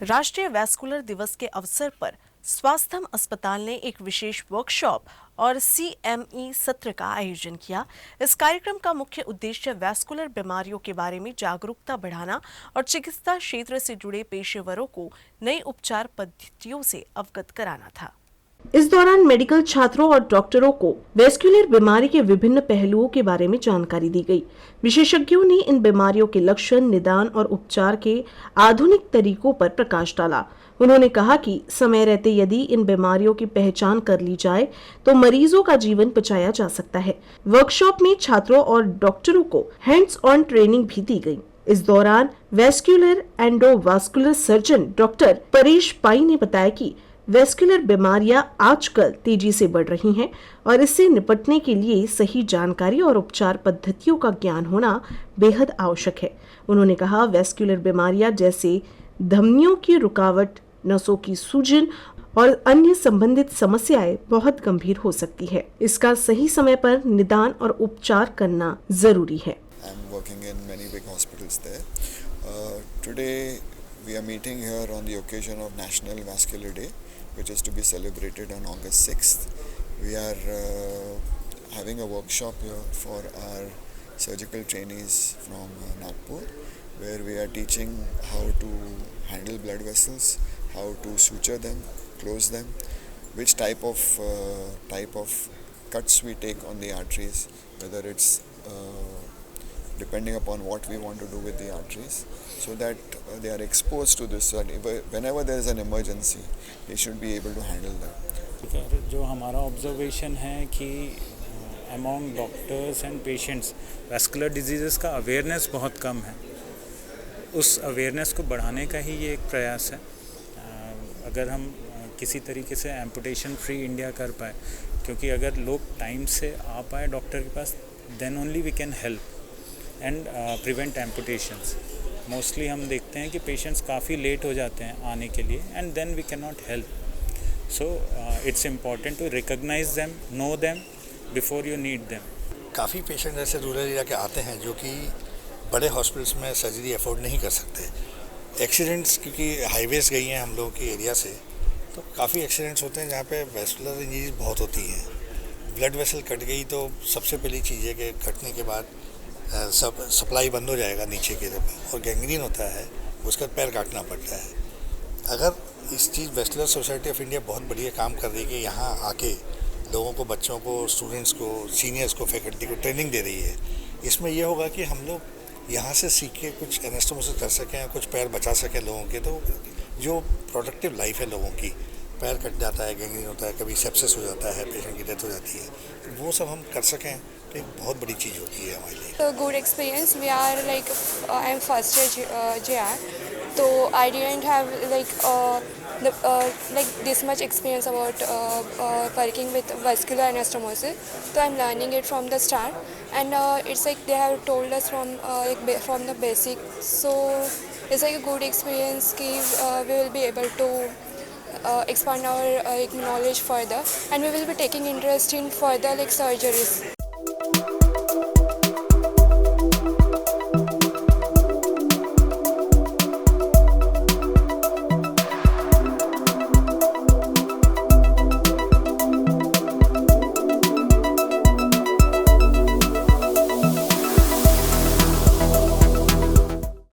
राष्ट्रीय वैस्कुलर दिवस के अवसर पर स्वास्थ्यम अस्पताल ने एक विशेष वर्कशॉप और CME सत्र का आयोजन किया। इस कार्यक्रम का मुख्य उद्देश्य वैस्कुलर बीमारियों के बारे में जागरूकता बढ़ाना और चिकित्सा क्षेत्र से जुड़े पेशेवरों को नई उपचार पद्धतियों से अवगत कराना था। इस दौरान मेडिकल छात्रों और डॉक्टरों को वैस्कुलर बीमारी के विभिन्न पहलुओं के बारे में जानकारी दी गई। विशेषज्ञों ने इन बीमारियों के लक्षण, निदान और उपचार के आधुनिक तरीकों पर प्रकाश डाला। उन्होंने कहा कि समय रहते यदि इन बीमारियों की पहचान कर ली जाए तो मरीजों का जीवन बचाया जा सकता है। वर्कशॉप में छात्रों और डॉक्टरों को हैंड्स ऑन ट्रेनिंग भी दी गई। इस दौरान vascular endovascular surgeon doctor Paresh Pai ने बताया कि वैस्कुलर बीमारियां आजकल तेजी से बढ़ रही हैं और इससे निपटने के लिए सही जानकारी और उपचार पद्धतियों का ज्ञान होना बेहद आवश्यक है। उन्होंने कहा, वैस्कुलर बीमारियां जैसे धमनियों की रुकावट, नसों की सूजन और अन्य संबंधित समस्याएं बहुत गंभीर हो सकती है। इसका सही समय पर निदान और उपचार करना जरूरी है। We are meeting here on the occasion of National Vascular Day, which is to be celebrated on August 6th. We are having a workshop here for our surgical trainees from Nagpur, where we are teaching how to handle blood vessels, how to suture them, close them, which type of cuts we take on the arteries, whether it's depending upon what we want to do with the arteries, so that they are exposed to this, so that whenever there is an emergency, they should be able to handle that. जो हमारा observation है कि among doctors and patients vascular disease का awareness बहुत कम है। उस awareness को बढ़ाने का ही ये एक प्रयास है। अगर हम किसी तरीके से एम्पुटेशन फ्री इंडिया कर पाए, क्योंकि अगर लोग टाइम से आ पाए डॉक्टर के पास, then only we can help and prevent amputations. Mostly हम देखते हैं कि पेशेंट्स काफ़ी लेट हो जाते हैं आने के लिए and then we can not help. So it's important to recognise them, know them before you need them. काफ़ी पेशेंट ऐसे रूरल एरिया के आते हैं जो कि बड़े हॉस्पिटल्स में सर्जरी अफोर्ड नहीं कर सकते। एक्सीडेंट्स, क्योंकि हाईवेज गई हैं हम लोगों के एरिया से, तो काफ़ी एक्सीडेंट्स होते हैं जहाँ पे वैस्कुलर इंजरीज बहुत होती हैं। ब्लड वेसल कट गई तो सबसे पहली चीज़ है कि कटने के बाद सब सप्लाई बंद हो जाएगा नीचे की तरफ और गैंग्रीन होता है, उसका पैर काटना पड़ता है। अगर इस चीज़ वैस्कुलर सोसाइटी ऑफ इंडिया बहुत बढ़िया काम कर रही है कि यहाँ आके लोगों को, बच्चों को, स्टूडेंट्स को, सीनियर्स को, फैकल्टी को ट्रेनिंग दे रही है। इसमें यह होगा कि हम लोग यहाँ से सीख के कुछ एनास्टोमोसिस कर सकें, कुछ पैर बचा सकें लोगों के। तो जो प्रोडक्टिव लाइफ है लोगों की, पैर कट जाता है, गैंग्रीन होता है, कभी सेप्सिस हो जाता है, पेशेंट की डेथ हो जाती है, तो वो सब हम कर सकें तो एक बहुत बड़ी चीज़ होती है हमारे लिए। So good experience. We are like I'm first year JR, so I didn't have like this much experience about working with vascular anastomosis. So I'm learning it from the start, and it's like they have told us from from the basic. So it's like a good experience. We will be able to expand our knowledge further, and we will be taking interest in further like surgeries.